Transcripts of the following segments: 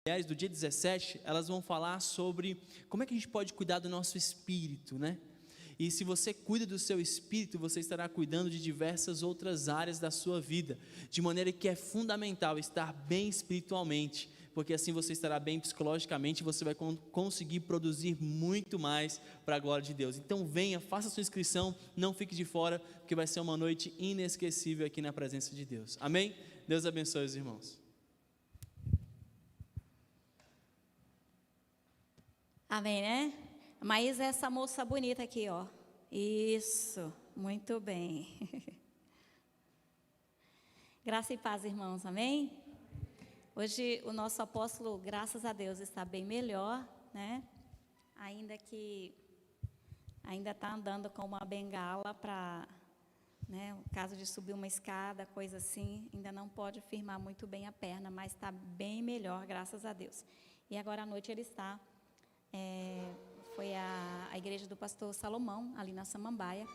Mulheres do dia 17, elas vão falar sobre como é que a gente pode cuidar do nosso espírito, né? E se você cuida do seu espírito, você estará cuidando de diversas outras áreas da sua vida, de maneira que é fundamental estar bem espiritualmente, porque assim você estará bem psicologicamente e você vai conseguir produzir muito mais para a glória de Deus. Então venha, faça sua inscrição, não fique de fora, porque vai ser uma noite inesquecível aqui na presença de Deus. Amém? Deus abençoe os irmãos. Amém, né? Maísa é essa moça bonita aqui, ó. Isso, muito bem. Graça e paz, irmãos, amém? Hoje o nosso apóstolo, graças a Deus, está bem melhor, né? Ainda está andando com uma bengala para, né, no caso de subir uma escada, coisa assim, ainda não pode firmar muito bem a perna, mas está bem melhor, graças a Deus. E agora à noite ele está... foi a igreja do pastor Salomão, ali na Samambaia,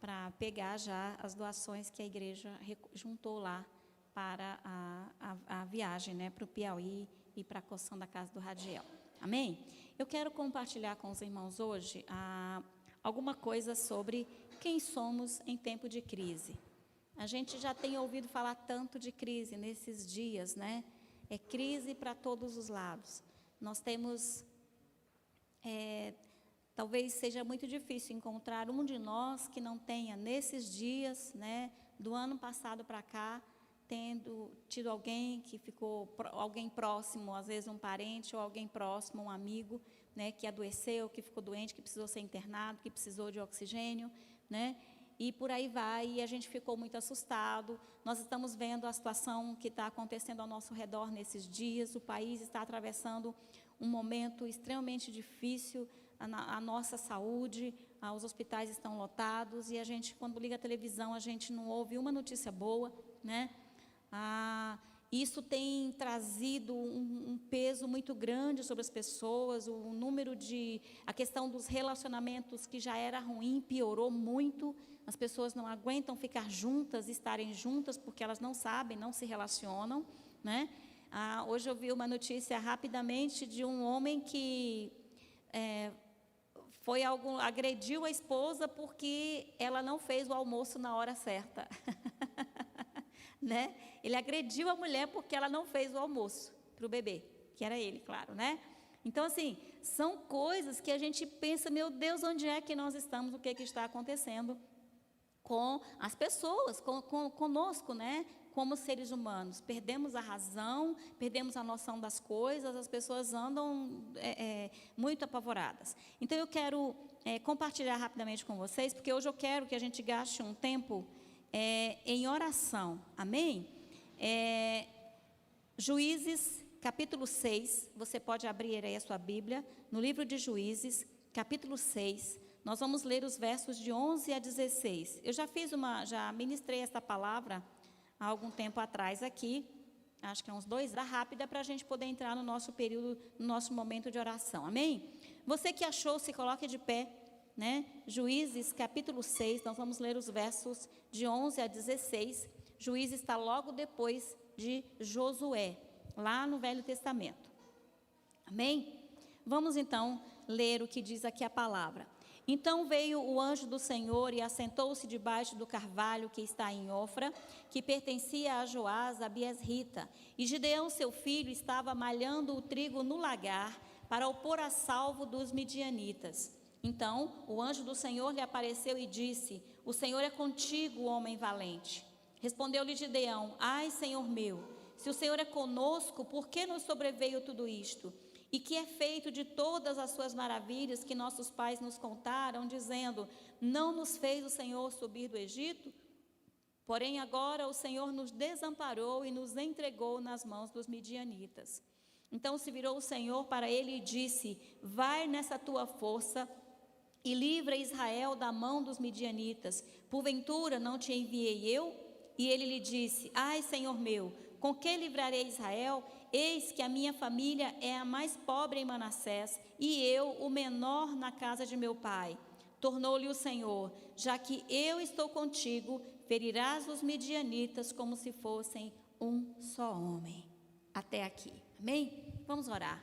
para pegar já as doações que a igreja juntou lá para a viagem, né, para o Piauí e para a construção da casa do Radiel. Amém? Eu quero compartilhar com os irmãos hoje alguma coisa sobre quem somos em tempo de crise. A gente já tem ouvido falar tanto de crise nesses dias, né? É crise para todos os lados. Nós temos... talvez seja muito difícil encontrar um de nós que não tenha, nesses dias, né, do ano passado para cá, tido alguém que ficou, alguém próximo, às vezes um parente ou alguém próximo, um amigo, né, que adoeceu, que ficou doente, que precisou ser internado, que precisou de oxigênio, né, e por aí vai, e a gente ficou muito assustado. Nós estamos vendo a situação que está acontecendo ao nosso redor nesses dias, o país está atravessando um momento extremamente difícil, a nossa saúde, os hospitais estão lotados, e a gente, quando liga a televisão, a gente não ouve uma notícia boa, né? Isso tem trazido um peso muito grande sobre as pessoas, a questão dos relacionamentos que já era ruim, piorou muito, as pessoas não aguentam ficar juntas, estarem juntas, porque elas não sabem, não se relacionam, né? Hoje eu vi uma notícia rapidamente de um homem que agrediu a esposa porque ela não fez o almoço na hora certa. Né? Ele agrediu a mulher porque ela não fez o almoço para o bebê, que era ele, claro, né? Então, assim, são coisas que a gente pensa, meu Deus, onde é que nós estamos, o que está acontecendo com as pessoas, conosco, né? Como seres humanos, perdemos a razão, perdemos a noção das coisas, as pessoas andam muito apavoradas. Então eu quero compartilhar rapidamente com vocês, porque hoje eu quero que a gente gaste um tempo em oração, amém? Juízes, capítulo 6, você pode abrir aí a sua Bíblia, no livro de Juízes, capítulo 6, nós vamos ler os versos de 11 a 16. Eu já ministrei esta palavra há algum tempo atrás aqui, acho que é uns 2 horas, rápida, para a gente poder entrar no nosso período, no nosso momento de oração, amém? Você que achou, se coloque de pé, né? Juízes, capítulo 6, nós vamos ler os versos de 11 a 16, Juízes está logo depois de Josué, lá no Velho Testamento, amém? Vamos então ler o que diz aqui a palavra. Então veio o anjo do Senhor e assentou-se debaixo do carvalho que está em Ofra, que pertencia a Joás, a Biesrita. E Gideão, seu filho, estava malhando o trigo no lagar para o pôr a salvo dos midianitas. Então o anjo do Senhor lhe apareceu e disse: o Senhor é contigo, homem valente. Respondeu-lhe Gideão: ai, Senhor meu, se o Senhor é conosco, por que nos sobreveio tudo isto? E que é feito de todas as suas maravilhas que nossos pais nos contaram, dizendo: não nos fez o Senhor subir do Egito? Porém agora o Senhor nos desamparou e nos entregou nas mãos dos midianitas. Então se virou o Senhor para ele e disse: vai nessa tua força e livra Israel da mão dos midianitas. Porventura não te enviei eu? E ele lhe disse: ai, Senhor meu, com que livrarei Israel? Eis que a minha família é a mais pobre em Manassés, e eu o menor na casa de meu pai. Tornou-lhe o Senhor: já que eu estou contigo, ferirás os midianitas como se fossem um só homem. Até aqui, amém? Vamos orar.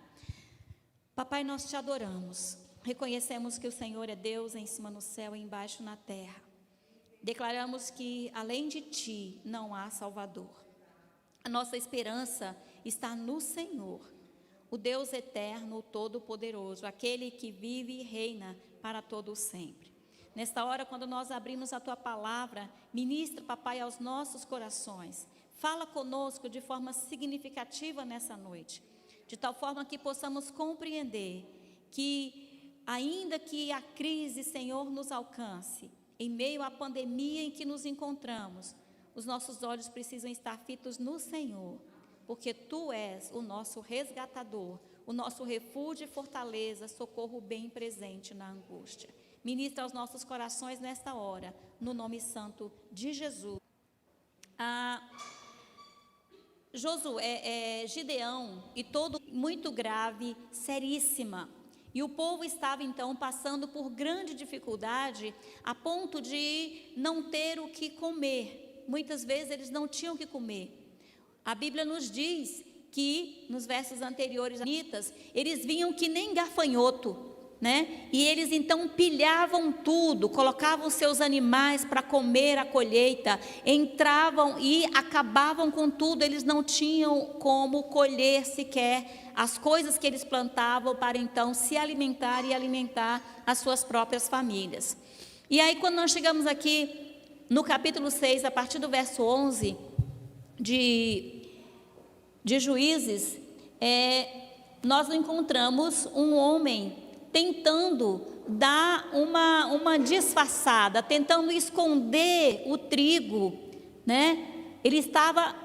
Papai, nós te adoramos. Reconhecemos que o Senhor é Deus em cima no céu e embaixo na terra. Declaramos que além de ti não há Salvador. A nossa esperança está no Senhor, o Deus eterno, o Todo-Poderoso, aquele que vive e reina para todo sempre. Nesta hora, quando nós abrimos a tua palavra, ministra, papai, aos nossos corações. Fala conosco de forma significativa nessa noite, de tal forma que possamos compreender que, ainda que a crise, Senhor, nos alcance, em meio à pandemia em que nos encontramos, os nossos olhos precisam estar fitos no Senhor, porque Tu és o nosso resgatador, o nosso refúgio e fortaleza, socorro bem presente na angústia. Ministra aos nossos corações nesta hora, no nome santo de Jesus. Gideão, e todo muito grave, seríssima. E o povo estava então passando por grande dificuldade, a ponto de não ter o que comer. Muitas vezes eles não tinham o que comer. A Bíblia nos diz que, nos versos anteriores, eles vinham que nem gafanhoto, né? E eles então pilhavam tudo, colocavam seus animais para comer a colheita, entravam e acabavam com tudo. Eles não tinham como colher sequer as coisas que eles plantavam para então se alimentar e alimentar as suas próprias famílias. E aí, quando nós chegamos aqui no capítulo 6, a partir do verso 11 de Juízes, nós encontramos um homem tentando dar uma disfarçada, tentando esconder o trigo, né?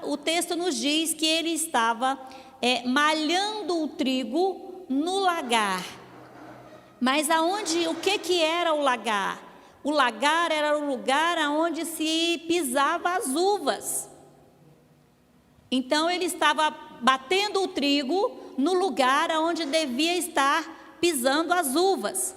O texto nos diz que ele estava malhando o trigo no lagar. Mas o que era o lagar? O lagar era o lugar onde se pisava as uvas. Então ele estava batendo o trigo no lugar onde devia estar pisando as uvas.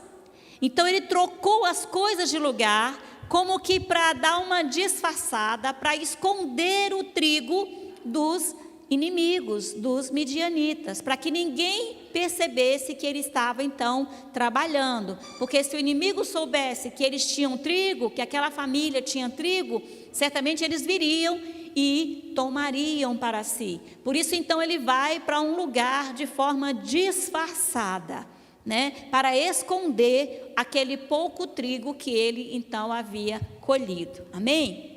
Então ele trocou as coisas de lugar, como que para dar uma disfarçada, para esconder o trigo dos inimigos, dos midianitas, para que ninguém percebesse que ele estava então trabalhando, porque se o inimigo soubesse que eles tinham trigo, que aquela família tinha trigo, certamente eles viriam e tomariam para si. Por isso então ele vai para um lugar de forma disfarçada, né, para esconder aquele pouco trigo que ele então havia colhido. Amém?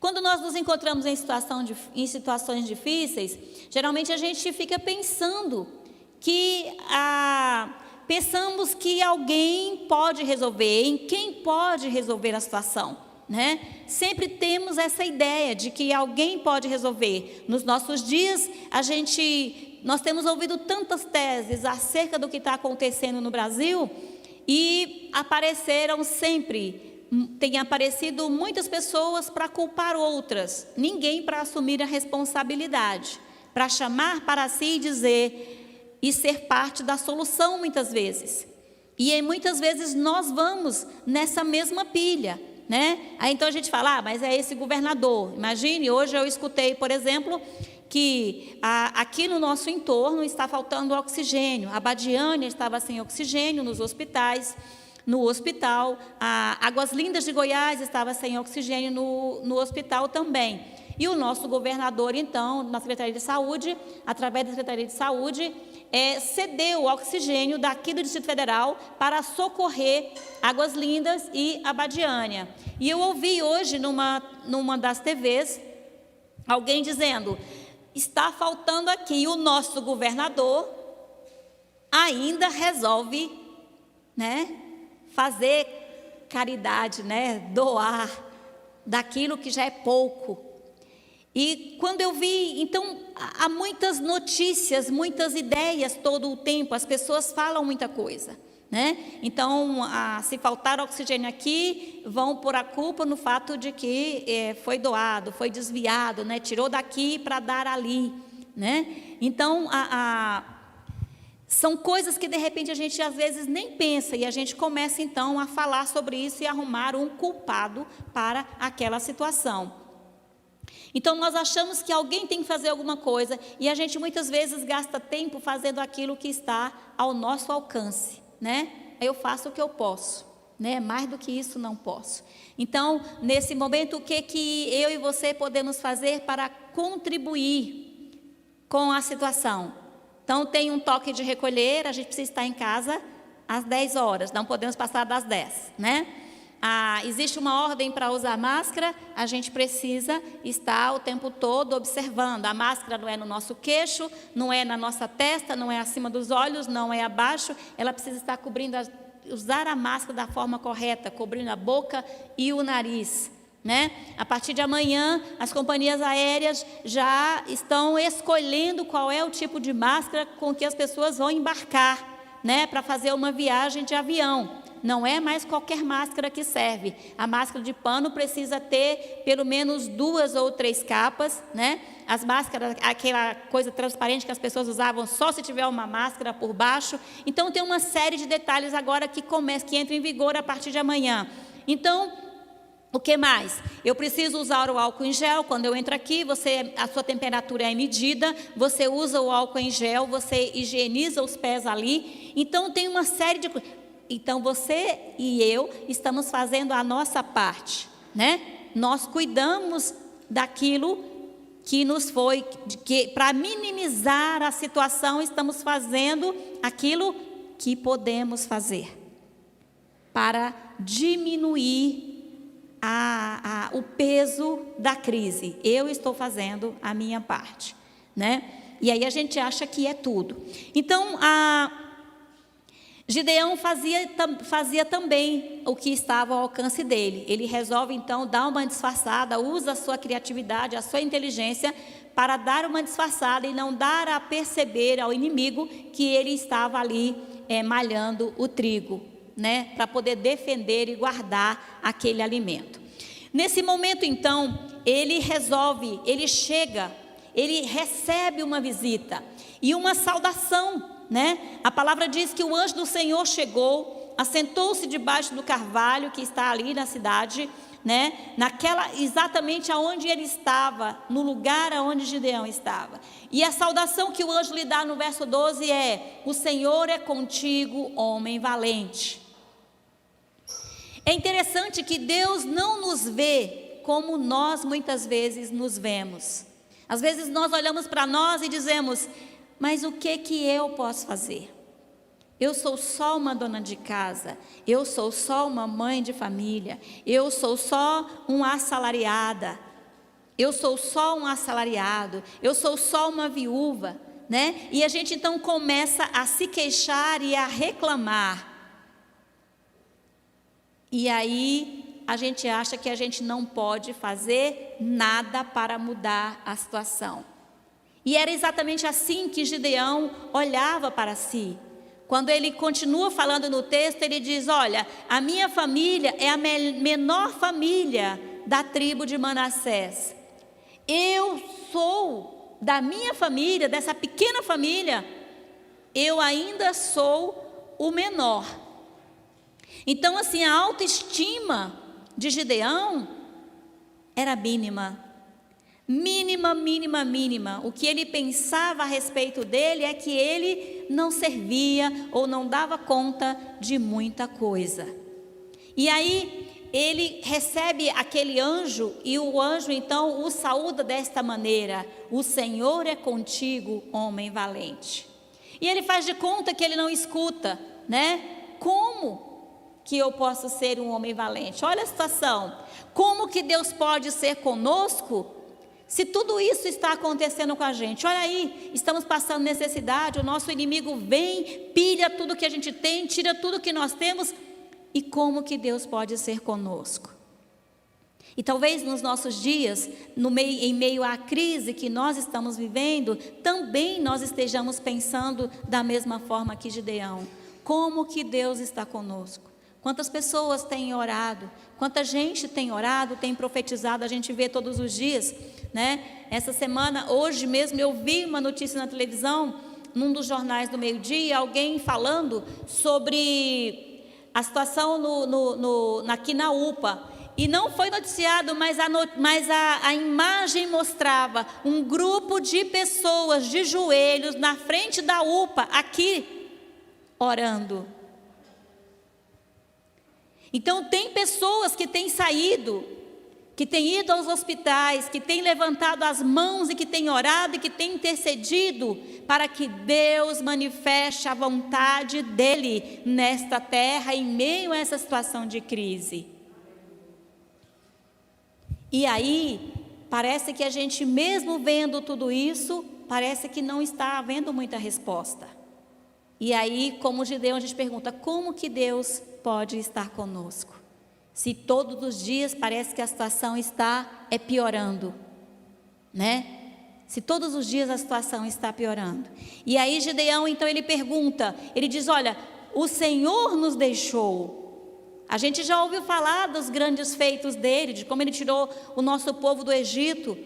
Quando nós nos encontramos em situações difíceis, geralmente a gente fica pensando pensamos que alguém pode resolver, em quem pode resolver a situação, né? Sempre temos essa ideia de que alguém pode resolver. Nos nossos dias, nós temos ouvido tantas teses acerca do que está acontecendo no Brasil, e tem aparecido muitas pessoas para culpar outras, ninguém para assumir a responsabilidade, para chamar para si e dizer e ser parte da solução muitas vezes. E muitas vezes nós vamos nessa mesma pilha, né? Aí então a gente fala, mas é esse governador. Imagine, hoje eu escutei, por exemplo, que aqui no nosso entorno está faltando oxigênio. A Badiânia estava sem oxigênio nos hospitais. No hospital, a Águas Lindas de Goiás estava sem oxigênio no hospital também. E o nosso governador, então, na Secretaria de Saúde, através da Secretaria de Saúde, cedeu o oxigênio daqui do Distrito Federal para socorrer Águas Lindas e a Badiânia. E eu ouvi hoje, numa das TVs, alguém dizendo, está faltando aqui, o nosso governador ainda resolve, né, fazer caridade, né, doar daquilo que já é pouco. E quando eu vi, então, há muitas notícias, muitas ideias todo o tempo, as pessoas falam muita coisa, né? Então, se faltar oxigênio aqui, vão pôr a culpa no fato de que foi doado, foi desviado, né? Tirou daqui para dar ali, né? Então, são coisas que de repente a gente às vezes nem pensa, e a gente começa então a falar sobre isso e arrumar um culpado para aquela situação. Então nós achamos que alguém tem que fazer alguma coisa e a gente muitas vezes gasta tempo fazendo aquilo que está ao nosso alcance, né? Eu faço o que eu posso, né? Mais do que isso não posso. Então, nesse momento, o que eu e você podemos fazer para contribuir com a situação? Então, tem um toque de recolher, a gente precisa estar em casa às 10 horas, não podemos passar das 10, né? Existe uma ordem para usar máscara, a gente precisa estar o tempo todo observando. A máscara não é no nosso queixo, não é na nossa testa, não é acima dos olhos, não é abaixo, ela precisa estar cobrindo, usar a máscara da forma correta, cobrindo a boca e o nariz, né? A partir de amanhã, as companhias aéreas já estão escolhendo qual é o tipo de máscara com que as pessoas vão embarcar, né? Para fazer uma viagem de avião. Não é mais qualquer máscara que serve. A máscara de pano precisa ter pelo menos 2 ou 3 capas, né? As máscaras, aquela coisa transparente que as pessoas usavam só se tiver uma máscara por baixo. Então tem uma série de detalhes agora que entra em vigor a partir de amanhã. Então, o que mais? Eu preciso usar o álcool em gel. Quando eu entro aqui, a sua temperatura é medida, você usa o álcool em gel, você higieniza os pés ali. Então tem uma série de coisas. Então, você e eu estamos fazendo a nossa parte, né? Nós cuidamos daquilo que nos foi, para minimizar a situação, estamos fazendo aquilo que podemos fazer, para diminuir o peso da crise. Eu estou fazendo a minha parte, né? E aí a gente acha que é tudo. Então, Gideão fazia também o que estava ao alcance dele. Ele resolve então dar uma disfarçada, usa a sua criatividade, a sua inteligência para dar uma disfarçada e não dar a perceber ao inimigo que ele estava ali malhando o trigo, né, para poder defender e guardar aquele alimento. Nesse momento então, ele recebe uma visita e uma saudação, né? A palavra diz que o anjo do Senhor chegou, assentou-se debaixo do carvalho que está ali na cidade, né? Exatamente aonde ele estava, no lugar aonde Gideão estava. E a saudação que o anjo lhe dá no verso 12 é: o Senhor é contigo, homem valente. É interessante que Deus não nos vê como nós muitas vezes nos vemos. Às vezes nós olhamos para nós e dizemos: mas o que eu posso fazer? Eu sou só uma dona de casa, eu sou só uma mãe de família, eu sou só uma assalariada, eu sou só um assalariado, eu sou só uma viúva, né? E a gente então começa a se queixar e a reclamar. E aí a gente acha que a gente não pode fazer nada para mudar a situação. E era exatamente assim que Gideão olhava para si. Quando ele continua falando no texto, ele diz: olha, a minha família é a menor família da tribo de Manassés. Eu sou da minha família, dessa pequena família, eu ainda sou o menor. Então, assim, a autoestima de Gideão era mínima. Mínima. O que ele pensava a respeito dele é que ele não servia ou não dava conta de muita coisa. E aí ele recebe aquele anjo e o anjo então o saúda desta maneira: o Senhor é contigo, homem valente. E ele faz de conta que ele não escuta, né? Como que eu posso ser um homem valente? Olha a situação. Como que Deus pode ser conosco se tudo isso está acontecendo com a gente? Olha aí, estamos passando necessidade, o nosso inimigo vem, pilha tudo que a gente tem, tira tudo que nós temos. E como que Deus pode ser conosco? E talvez nos nossos dias, em meio à crise que nós estamos vivendo, também nós estejamos pensando da mesma forma que Gideão. Como que Deus está conosco? Quantas pessoas têm orado, quanta gente tem orado, tem profetizado, a gente vê todos os dias, né? Essa semana, hoje mesmo, eu vi uma notícia na televisão, num dos jornais do meio-dia, alguém falando sobre a situação aqui na UPA. E não foi noticiado, mas a imagem mostrava um grupo de pessoas de joelhos na frente da UPA, aqui, orando. Então, tem pessoas que têm saído, que têm ido aos hospitais, que têm levantado as mãos e que têm orado e que têm intercedido para que Deus manifeste a vontade dEle nesta terra, em meio a essa situação de crise. E aí, parece que a gente, mesmo vendo tudo isso, parece que não está havendo muita resposta. E aí, como Gideão, a gente pergunta, como que Deus pode estar conosco? Se todos os dias parece que a situação está piorando, né? Se todos os dias a situação está piorando. E aí Gideão, então, ele pergunta, ele diz, olha, o Senhor nos deixou. A gente já ouviu falar dos grandes feitos dele, de como ele tirou o nosso povo do Egito.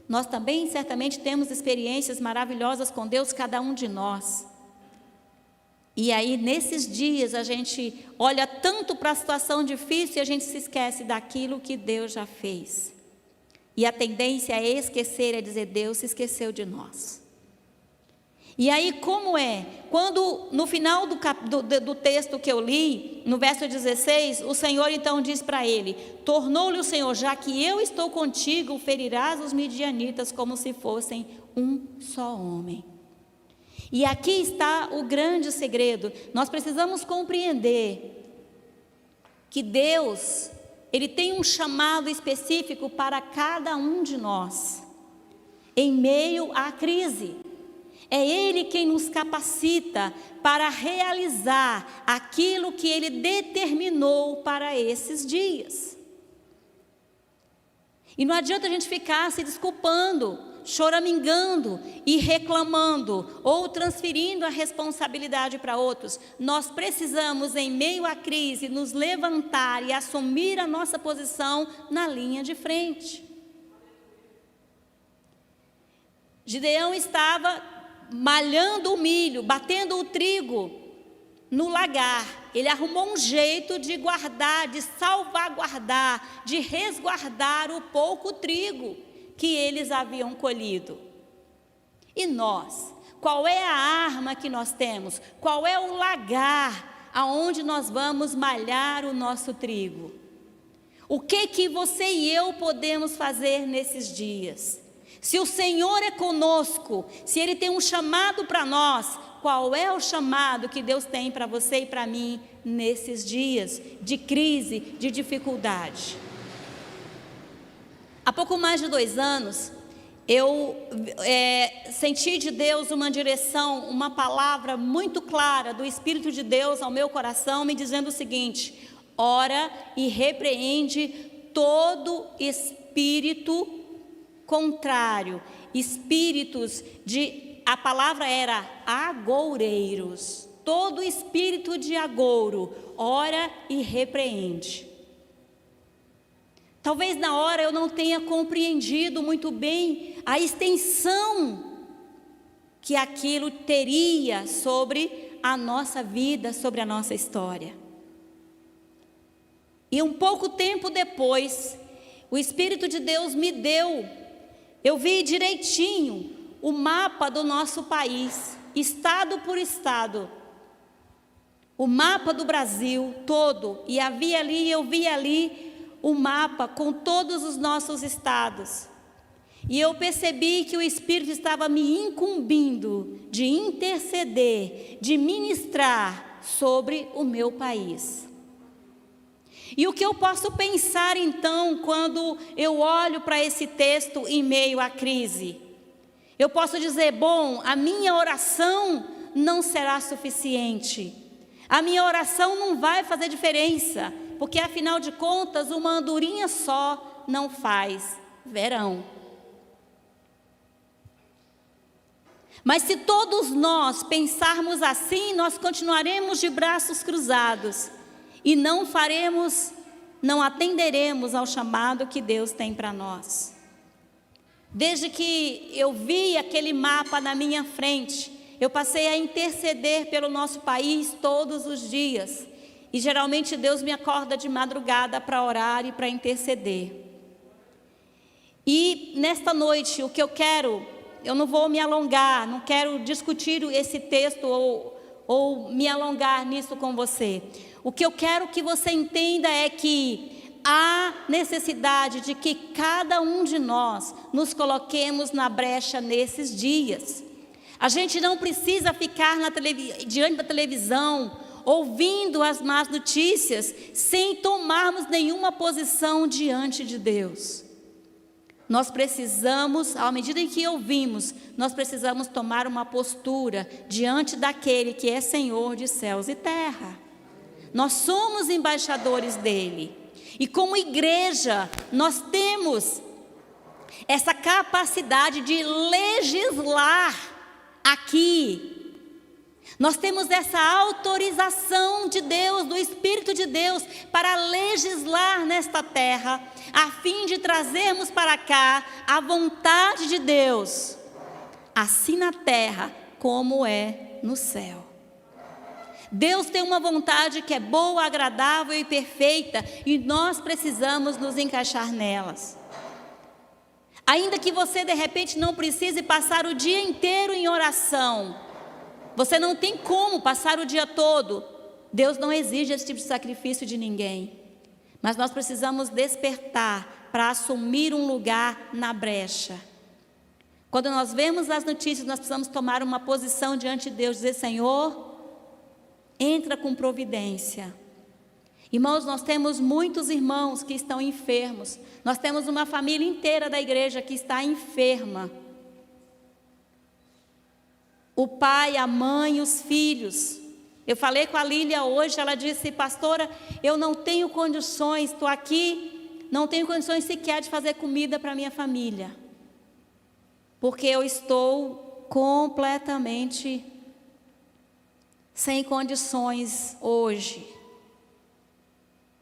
Nós também, certamente, temos experiências maravilhosas com Deus, cada um de nós. E aí, nesses dias, a gente olha tanto para a situação difícil e a gente se esquece daquilo que Deus já fez. E a tendência é esquecer, é dizer, Deus se esqueceu de nós. E aí, como é? Quando, no final do texto que eu li, no verso 16, o Senhor então diz para ele, tornou-lhe o Senhor, já que eu estou contigo, ferirás os midianitas como se fossem um só homem. E aqui está o grande segredo. Nós precisamos compreender que Deus, Ele tem um chamado específico para cada um de nós, em meio à crise. É Ele quem nos capacita para realizar aquilo que Ele determinou para esses dias. E não adianta a gente ficar se desculpando, choramingando e reclamando ou transferindo a responsabilidade para outros. Nós precisamos, em meio à crise, nos levantar e assumir a nossa posição na linha de frente. Gideão estava malhando o milho, batendo o trigo no lagar. Ele arrumou um jeito de guardar, de salvaguardar, de resguardar o pouco trigo que eles haviam colhido. E nós? Qual é a arma que nós temos? Qual é o lagar aonde nós vamos malhar o nosso trigo? O que você e eu podemos fazer nesses dias? Se o Senhor é conosco, se Ele tem um chamado para nós, qual é o chamado que Deus tem para você e para mim nesses dias de crise, de dificuldade? Há pouco mais de 2 anos, eu senti de Deus uma direção, uma palavra muito clara do Espírito de Deus ao meu coração, me dizendo o seguinte: ora e repreende todo espírito contrário, espíritos a palavra era agoureiros, todo espírito de agouro, ora e repreende. Talvez na hora eu não tenha compreendido muito bem a extensão que aquilo teria sobre a nossa vida, sobre a nossa história. E um pouco tempo depois, o Espírito de Deus me deu, eu vi direitinho o mapa do nosso país, estado por estado, o mapa do Brasil todo, e eu vi ali o mapa com todos os nossos estados. E eu percebi que o Espírito estava me incumbindo de interceder, de ministrar sobre o meu país. E o que eu posso pensar então quando eu olho para esse texto em meio à crise? Eu posso dizer, bom, a minha oração não será suficiente. A minha oração não vai fazer diferença, porque afinal de contas uma andorinha só não faz verão. Mas se todos nós pensarmos assim, nós continuaremos de braços cruzados e não atenderemos ao chamado que Deus tem para nós. Desde que eu vi aquele mapa na minha frente, eu passei a interceder pelo nosso país todos os dias. E geralmente Deus me acorda de madrugada para orar e para interceder. E nesta noite, o que eu quero, eu não vou me alongar, não quero discutir esse texto ou me alongar nisso com você. O que eu quero que você entenda é que há necessidade de que cada um de nós nos coloquemos na brecha nesses dias. A gente não precisa ficar diante da televisão, ouvindo as más notícias, sem tomarmos nenhuma posição diante de Deus. Nós precisamos, à medida em que ouvimos, nós precisamos tomar uma postura diante daquele que é Senhor de céus e terra. Nós somos embaixadores dele. E como igreja, nós temos essa capacidade de legislar aqui. Nós temos essa autorização de Deus, do Espírito de Deus, para legislar nesta terra, a fim de trazermos para cá a vontade de Deus, assim na terra como é no céu. Deus tem uma vontade que é boa, agradável e perfeita, e nós precisamos nos encaixar nelas. Ainda que você de repente não precise passar o dia inteiro em oração, você não tem como passar o dia todo. Deus não exige esse tipo de sacrifício de ninguém. Mas nós precisamos despertar para assumir um lugar na brecha. Quando nós vemos as notícias, nós precisamos tomar uma posição diante de Deus, dizer: Senhor, entra com providência. Irmãos, nós temos muitos irmãos que estão enfermos. Nós temos uma família inteira da igreja que está enferma. O pai, a mãe, os filhos. Eu falei com a Lília hoje, ela disse: pastora, eu não tenho condições, estou aqui, não tenho condições sequer de fazer comida para a minha família. Porque eu estou completamente sem condições hoje.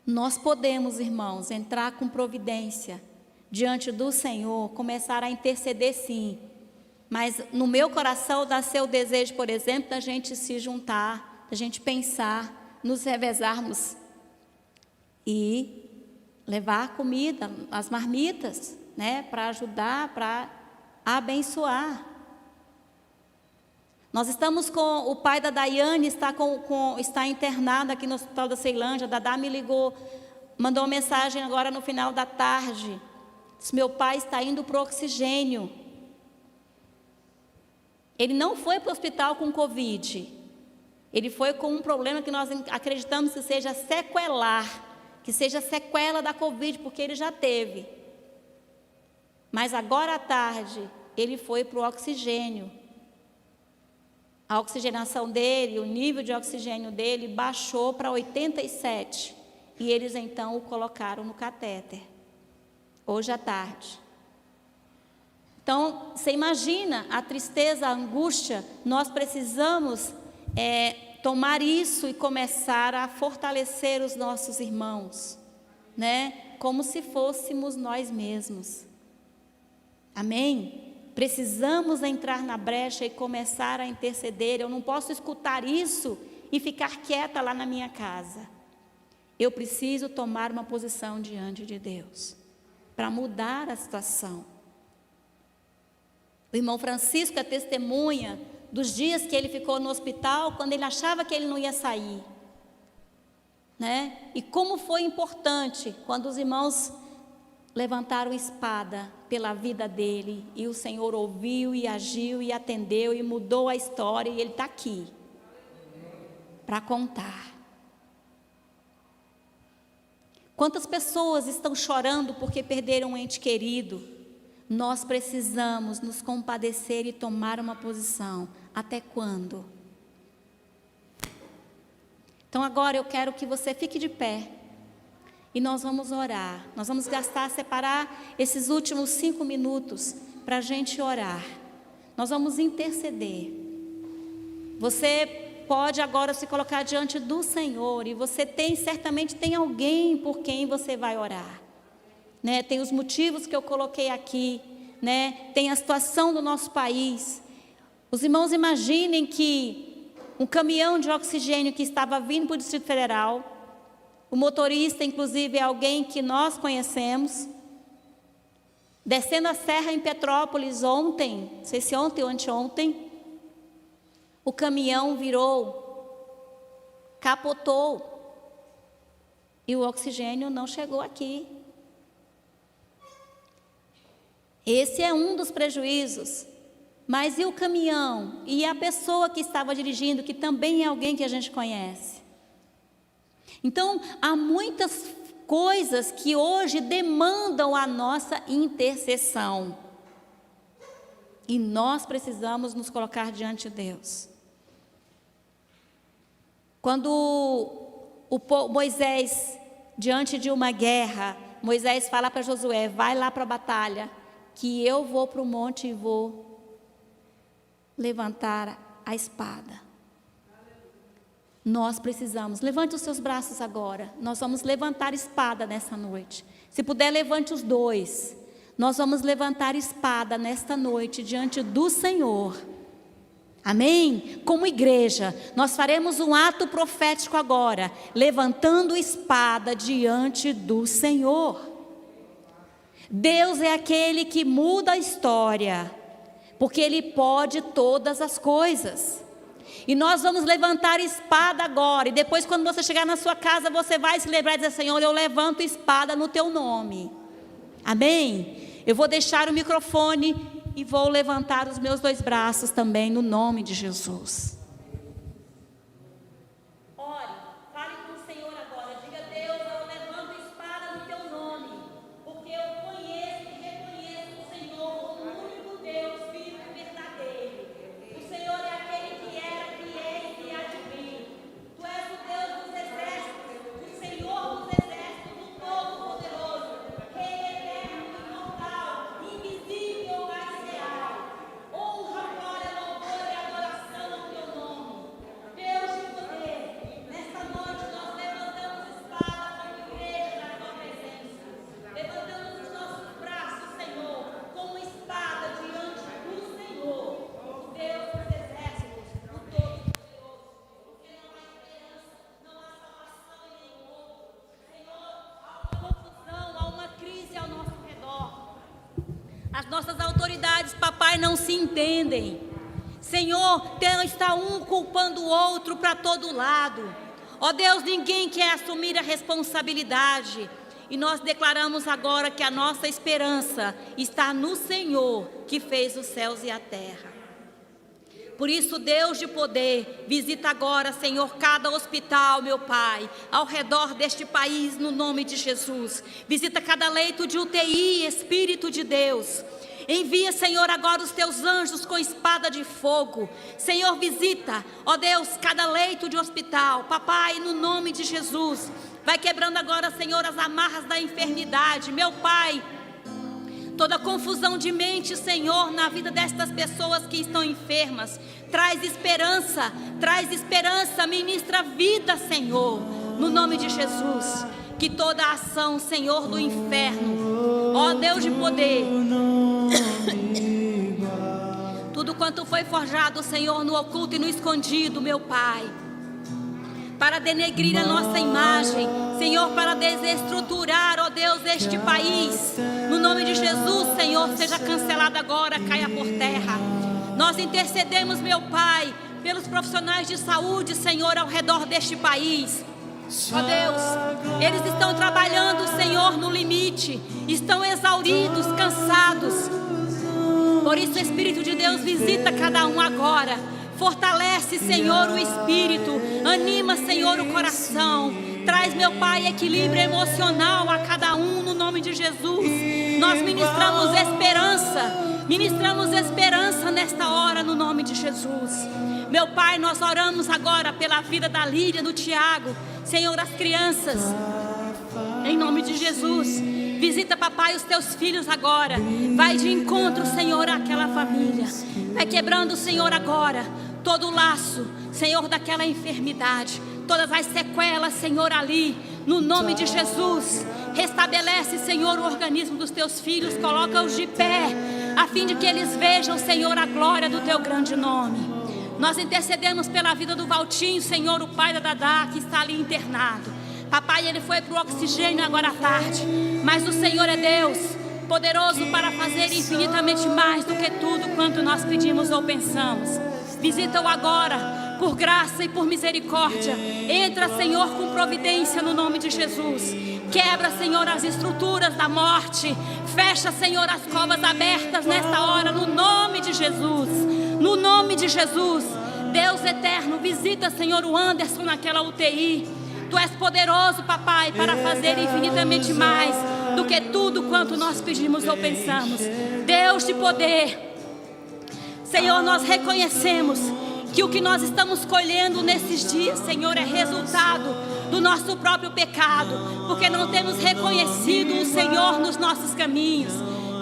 Nós podemos, irmãos, entrar com providência diante do Senhor, começar a interceder sim. Mas no meu coração nasceu o desejo, por exemplo, da gente se juntar, da gente pensar, nos revezarmos e levar comida, as marmitas, né, para ajudar, para abençoar. Nós estamos com o pai da Daiane, está internado aqui no Hospital da Ceilândia. A Dadá me ligou, mandou uma mensagem agora no final da tarde. Disse: meu pai está indo para o oxigênio. Ele não foi para o hospital com Covid. Ele foi com um problema que nós acreditamos que seja sequelar, que seja sequela da Covid, porque ele já teve. Mas agora à tarde, ele foi para o oxigênio. A oxigenação dele, o nível de oxigênio dele baixou para 87. E eles então o colocaram no catéter, hoje à tarde. Então, você imagina a tristeza, a angústia. Nós precisamos tomar isso e começar a fortalecer os nossos irmãos, né? Como se fôssemos nós mesmos. Amém? Precisamos entrar na brecha e começar a interceder. Eu não posso escutar isso e ficar quieta lá na minha casa. Eu preciso tomar uma posição diante de Deus para mudar a situação. O irmão Francisco é testemunha dos dias que ele ficou no hospital, quando ele achava que ele não ia sair, né? E como foi importante quando os irmãos levantaram espada pela vida dele, e o Senhor ouviu e agiu e atendeu e mudou a história, e ele está aqui para contar. Quantas pessoas estão chorando porque perderam um ente querido? Nós precisamos nos compadecer e tomar uma posição. Até quando? Então agora eu quero que você fique de pé. E nós vamos orar. Nós vamos separar esses últimos 5 minutos para a gente orar. Nós vamos interceder. Você pode agora se colocar diante do Senhor. E você certamente tem alguém por quem você vai orar. Né? Tem os motivos que eu coloquei aqui, né? Tem a situação do nosso país. Os irmãos imaginem que um caminhão de oxigênio que estava vindo para o Distrito Federal, O motorista, inclusive, é alguém que nós conhecemos. Descendo a serra em Petrópolis ontem, não sei se ontem ou anteontem, o caminhão virou, capotou, e o oxigênio não chegou aqui. Esse é um dos prejuízos. Mas e o caminhão? E a pessoa que estava dirigindo, que também é alguém que a gente conhece? Então, há muitas coisas que hoje demandam a nossa intercessão. E nós precisamos nos colocar diante de Deus. Quando Moisés, diante de uma guerra, Moisés fala para Josué: vai lá para a batalha, que eu vou para o monte e vou levantar a espada. Nós precisamos, levante os seus braços agora, nós vamos levantar espada nessa noite. Se puder, levante os dois. Nós vamos levantar espada nesta noite diante do Senhor. Amém? Como igreja, nós faremos um ato profético agora, levantando espada diante do Senhor. Deus é aquele que muda a história, porque Ele pode todas as coisas. E nós vamos levantar espada agora. E depois, quando você chegar na sua casa, você vai se lembrar e dizer: Senhor, eu levanto espada no teu nome. Amém? Eu vou deixar o microfone e vou levantar os meus dois braços também no nome de Jesus. Ore, fale com o Senhor agora. Diga: Deus, eu levanto espada no teu nome, porque eu conheço e reconheço o Senhor como o único Deus vivo e verdadeiro. O Senhor é aquele que era, que é e que há de vir. Tu és o Deus dos exércitos, o Senhor dos exércitos, o Todo-Poderoso, Rei eterno, imortal, invisível, mas real. Honra, glória, louvor e adoração ao teu nome. Deus de poder, nesta noite nós levantamos espada como igreja na tua presença. Levantamos os nossos braços, Senhor, como espada diante do Senhor, o Deus dos exércitos, o Todo-Poderoso. Porque não há esperança, não há salvação em nenhum outro. Senhor, há uma confusão, há uma crise ao nosso redor. As nossas autoridades, papai, não se entendem. Senhor, está um culpando o outro para todo lado. Ó Deus, ninguém quer assumir a responsabilidade. E nós declaramos agora que a nossa esperança está no Senhor, que fez os céus e a terra. Por isso, Deus de poder, visita agora, Senhor, cada hospital, meu Pai, ao redor deste país, no nome de Jesus. Visita cada leito de UTI, Espírito de Deus. Envia, Senhor, agora os teus anjos com espada de fogo. Senhor, visita, ó Deus, cada leito de hospital. Papai, no nome de Jesus, vai quebrando agora, Senhor, as amarras da enfermidade. Meu Pai, toda confusão de mente, Senhor, na vida destas pessoas que estão enfermas. Traz esperança, ministra vida, Senhor, no nome de Jesus. Que toda a ação, Senhor, do inferno, ó Deus de poder, tudo quanto foi forjado, Senhor, no oculto e no escondido, meu Pai, para denegrir a nossa imagem, Senhor, para desestruturar, ó Deus, este país, no nome de Jesus, Senhor, seja cancelado agora, caia por terra. Nós intercedemos, meu Pai, pelos profissionais de saúde, Senhor, ao redor deste país. Ó Deus, eles estão trabalhando, Senhor, no limite, estão exauridos, cansados. Por isso, Espírito de Deus, visita cada um agora. Fortalece, Senhor, o espírito. Anima, Senhor, o coração. Traz, meu Pai, equilíbrio emocional a cada um, no nome de Jesus. Nós ministramos esperança nesta hora, no nome de Jesus. Meu Pai, nós oramos agora pela vida da Lídia, do Tiago, Senhor, as crianças, em nome de Jesus. Visita, papai, os teus filhos agora. Vai de encontro, Senhor, àquela família. Vai quebrando, Senhor, agora todo o laço, Senhor, daquela enfermidade, todas as sequelas, Senhor, ali, no nome de Jesus. Restabelece, Senhor, o organismo dos teus filhos, coloca-os de pé, a fim de que eles vejam, Senhor, a glória do teu grande nome. Nós intercedemos pela vida do Valtinho, Senhor, o pai da Dadá, que está ali internado. Papai, ele foi para o oxigênio agora à tarde, mas o Senhor é Deus, poderoso para fazer infinitamente mais do que tudo quanto nós pedimos ou pensamos. Visita-o agora, por graça e por misericórdia. Entra, Senhor, com providência no nome de Jesus. Quebra, Senhor, as estruturas da morte. Fecha, Senhor, as covas abertas nesta hora, no nome de Jesus. No nome de Jesus. Deus eterno, visita, Senhor, o Anderson naquela UTI. Tu és poderoso, papai, para fazer infinitamente mais do que tudo quanto nós pedimos ou pensamos. Deus de poder, Senhor, nós reconhecemos que o que nós estamos colhendo nesses dias, Senhor, é resultado do nosso próprio pecado, porque não temos reconhecido o Senhor nos nossos caminhos.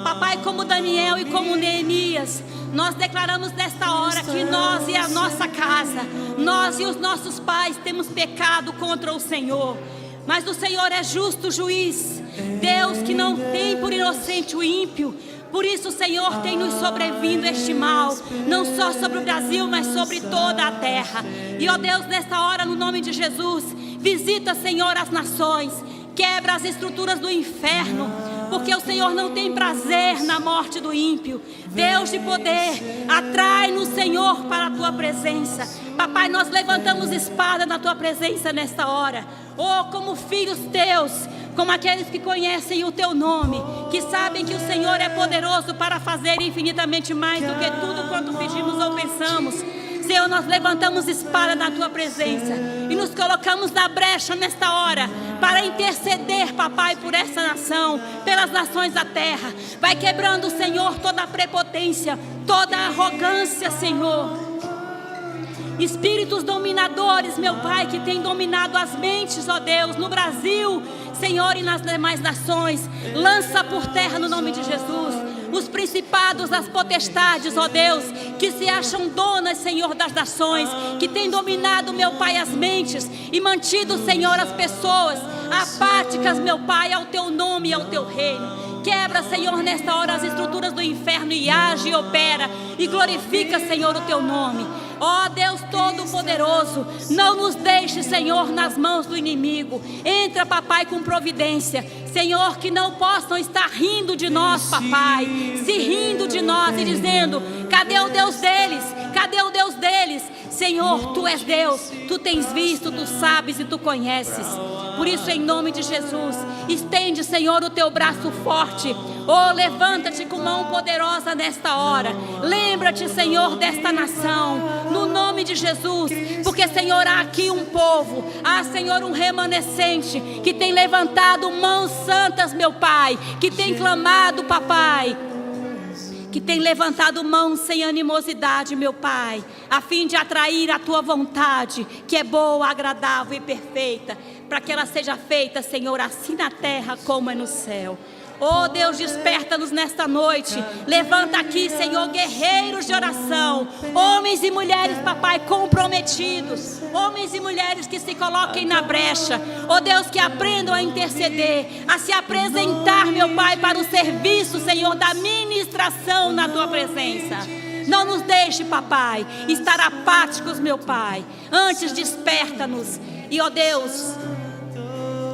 Papai, como Daniel e como Neemias, nós declaramos nesta hora que nós e a nossa casa, nós e os nossos pais temos pecado contra o Senhor. Mas o Senhor é justo juiz, Deus que não tem por inocente o ímpio. Por isso, Senhor, tem nos sobrevindo este mal, não só sobre o Brasil, mas sobre toda a terra. E, ó Deus, nesta hora, no nome de Jesus, visita, Senhor, as nações, quebra as estruturas do inferno, porque o Senhor não tem prazer na morte do ímpio. Deus de poder, atrai-nos, Senhor, para a Tua presença. Papai, nós levantamos espada na Tua presença nesta hora. Oh, como filhos Teus, como aqueles que conhecem o Teu nome, que sabem que o Senhor é poderoso para fazer infinitamente mais do que tudo quanto pedimos ou pensamos. Senhor, nós levantamos espada na Tua presença e nos colocamos na brecha nesta hora para interceder, papai, por essa nação, pelas nações da terra. Vai quebrando, Senhor, toda a prepotência, toda a arrogância, Senhor. Espíritos dominadores, meu Pai, que tem dominado as mentes, ó Deus, no Brasil, Senhor, e nas demais nações, lança por terra no nome de Jesus. Os principados, as potestades, ó Deus, que se acham donas, Senhor, das nações, que tem dominado, meu Pai, as mentes e mantido, Senhor, as pessoas apáticas, meu Pai, ao Teu nome e ao Teu reino. Quebra, Senhor, nesta hora as estruturas do inferno e age e opera e glorifica, Senhor, o Teu nome. Ó Deus Todo-Poderoso, não nos deixe, Senhor, nas mãos do inimigo. Entra, papai, com providência. Senhor, que não possam estar rindo de nós, papai, se rindo de nós e dizendo: cadê o Deus deles? Cadê o Deus deles? Senhor, Tu és Deus, Tu tens visto, Tu sabes e Tu conheces. Por isso, em nome de Jesus, estende, Senhor, o Teu braço forte. Oh, levanta-te com mão poderosa nesta hora. Lembra-te, Senhor, desta nação, no nome de Jesus, porque, Senhor, há aqui um povo, há, Senhor, um remanescente que tem levantado mãos santas, meu Pai, que tem clamado, papai, que tem levantado mãos sem animosidade, meu Pai, a fim de atrair a Tua vontade, que é boa, agradável e perfeita, para que ela seja feita, Senhor, assim na terra como é no céu. Oh Deus, desperta-nos nesta noite. Levanta aqui, Senhor, guerreiros de oração, homens e mulheres, papai, comprometidos, homens e mulheres que se coloquem na brecha. Oh Deus, que aprendam a interceder, a se apresentar, meu Pai, para o serviço, Senhor, da ministração na Tua presença. Não nos deixe, papai, estar apáticos, meu Pai. Antes, desperta-nos. E, ó Deus,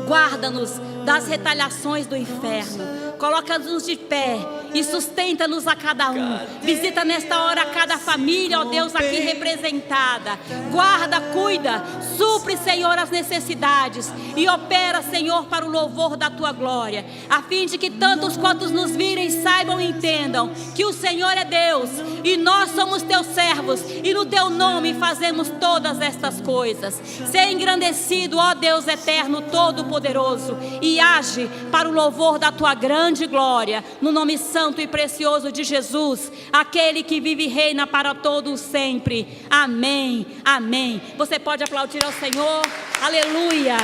guarda-nos das retaliações do inferno. Coloca-nos de pé e sustenta-nos a cada um. Visita nesta hora cada família, ó Deus, aqui representada. Guarda, cuida, supre, Senhor, as necessidades e opera, Senhor, para o louvor da Tua glória, a fim de que tantos quantos nos virem saibam e entendam que o Senhor é Deus e nós somos Teus servos e no Teu nome fazemos todas estas coisas. Seja engrandecido, ó Deus eterno, todo-poderoso, e age para o louvor da Tua grande glória, no nome santo e precioso de Jesus, aquele que vive e reina para todos sempre. Amém, amém. Você pode aplaudir ao Senhor. Aleluia,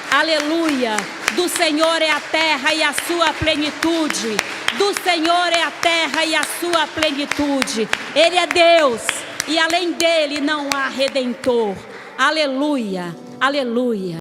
aleluia. Do Senhor é a terra e a sua plenitude. Do Senhor é a terra e a sua plenitude. Ele é Deus e além dele não há redentor. Aleluia, aleluia.